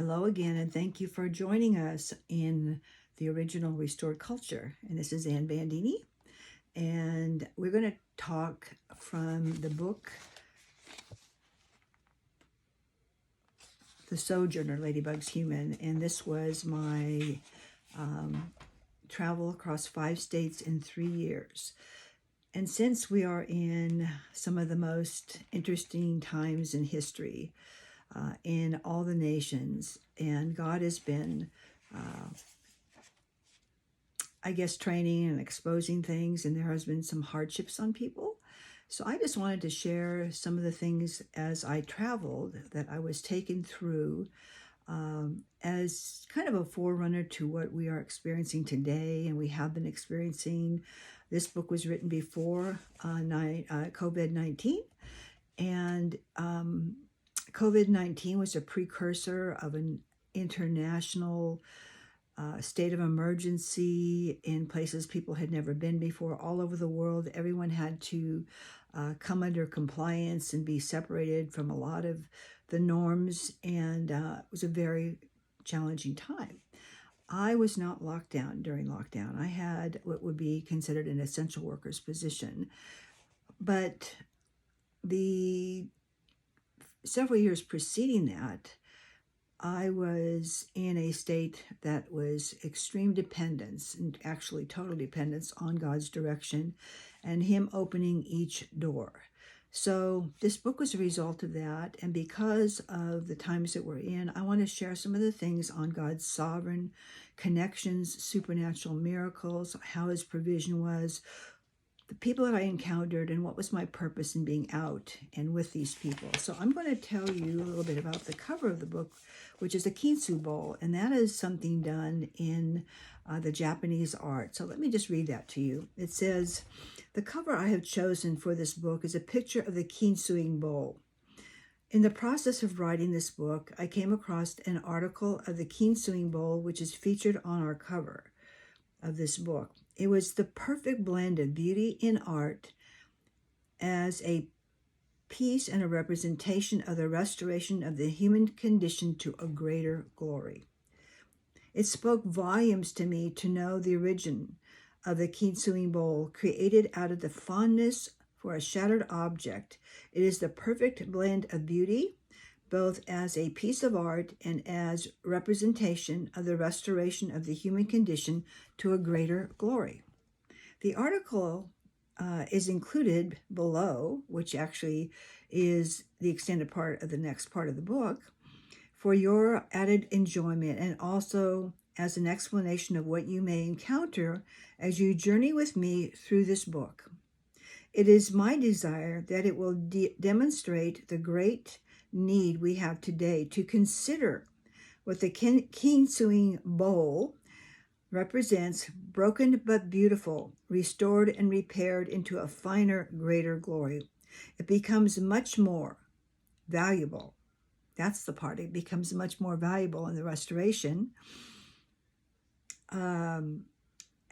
Hello again, and thank you for joining us in the original Restored Culture. And this is AnnBandini, and we're going to talk from the book, The Sojourner, Ladybug's Human. And this was my travel across 5 states in 3 years. And since we are in some of the most interesting times in history, in all the nations, and God has been, training and exposing things, and there has been some hardships on people. So I just wanted to share some of the things as I traveled that I was taken through as kind of a forerunner to what we are experiencing today, and we have been experiencing. This book was written before COVID-19, and COVID-19 was a precursor of an international state of emergency in places people had never been before, all over the world. Everyone had to come under compliance and be separated from a lot of the norms, and it was a very challenging time. I was not locked down during lockdown. I had what would be considered an essential workers position, but the several years preceding that, I was in a state that was extreme dependence, and actually total dependence on God's direction and Him opening each door. So this book was a result of that, and because of the times that we're in, I want to share some of the things on God's sovereign connections, supernatural miracles, how His provision was, the people that I encountered, and what was my purpose in being out and with these people. So I'm going to tell you a little bit about the cover of the book, which is a kintsugi bowl, and that is something done in the Japanese art. So let me just read that to you. It says, "The cover I have chosen for this book is a picture of the kintsugi bowl. In the process of writing this book, I came across an article of the kintsugi bowl, which is featured on our cover of this book. It was the perfect blend of beauty in art as a piece and a representation of the restoration of the human condition to a greater glory. It spoke volumes to me to know the origin of the kintsugi bowl, created out of the fondness for a shattered object. It is the perfect blend of beauty, both as a piece of art and as representation of the restoration of the human condition to a greater glory." The article is included below, which actually is the extended part of the next part of the book, for your added enjoyment, and also as an explanation of what you may encounter as you journey with me through this book. It is my desire that it will demonstrate the great need we have today to consider what the kintsugi bowl represents: broken but beautiful, restored and repaired into a finer, greater glory. It becomes much more valuable. That's the part. It becomes much more valuable in the restoration.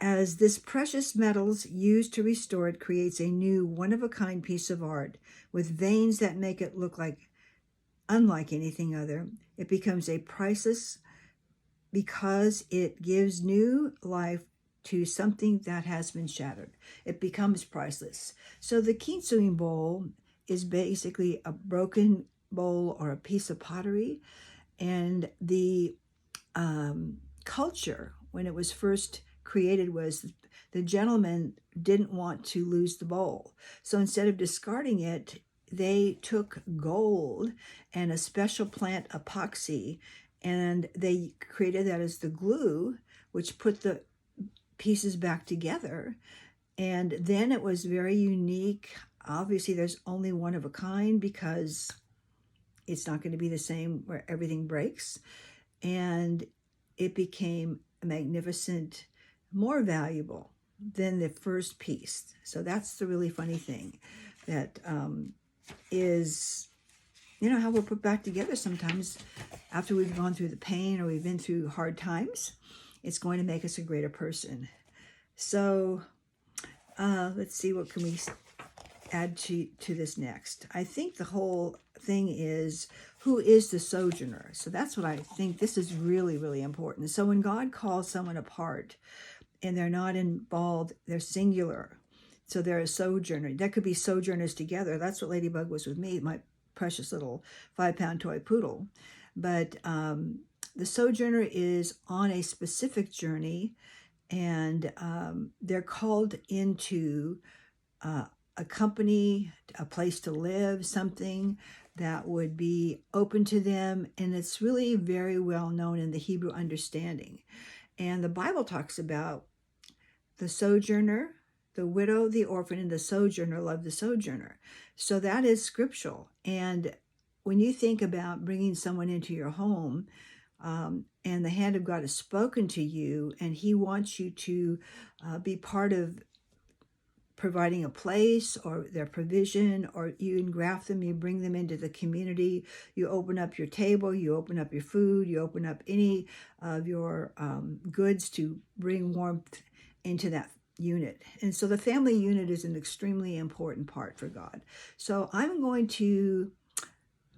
As this precious metals used to restore it creates a new, one-of-a-kind piece of art with veins that make it look unlike anything other. It becomes a priceless because it gives new life to something that has been shattered. It becomes priceless. So the kintsugi bowl is basically a broken bowl or a piece of pottery, and the culture when it was first created was the gentleman didn't want to lose the bowl. So instead of discarding it, they took gold and a special plant epoxy, and they created that as the glue, which put the pieces back together. And then it was very unique. Obviously, there's only one of a kind because it's not going to be the same where everything breaks. And it became magnificent, more valuable than the first piece. So that's the really funny thing that is, how we're put back together sometimes after we've gone through the pain or we've been through hard times. It's going to make us a greater person. So let's see, what can we add to this next? I think the whole thing is who is the sojourner? So that's what I think. This is really, really important. So when God calls someone apart and they're not involved, they're singular. So they're a sojourner. That could be sojourners together. That's what Ladybug was with me, my precious little 5-pound toy poodle. But the sojourner is on a specific journey, and they're called into a company, a place to live, something that would be open to them. And it's really very well known in the Hebrew understanding. And the Bible talks about the sojourner, the widow, the orphan, and the sojourner love the sojourner. So that is scriptural. And when you think about bringing someone into your home, and the hand of God has spoken to you, and he wants you to be part of providing a place or their provision, or you engraft them, you bring them into the community, you open up your table, you open up your food, you open up any of your goods to bring warmth into that unit. And so the family unit is an extremely important part for God. So I'm going to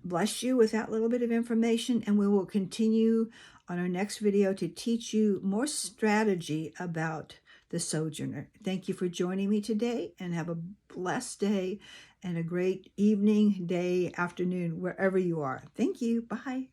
bless you with that little bit of information, and we will continue on our next video to teach you more strategy about the sojourner. Thank you for joining me today, and have a blessed day and a great evening, day, afternoon, wherever you are. Thank you. Bye.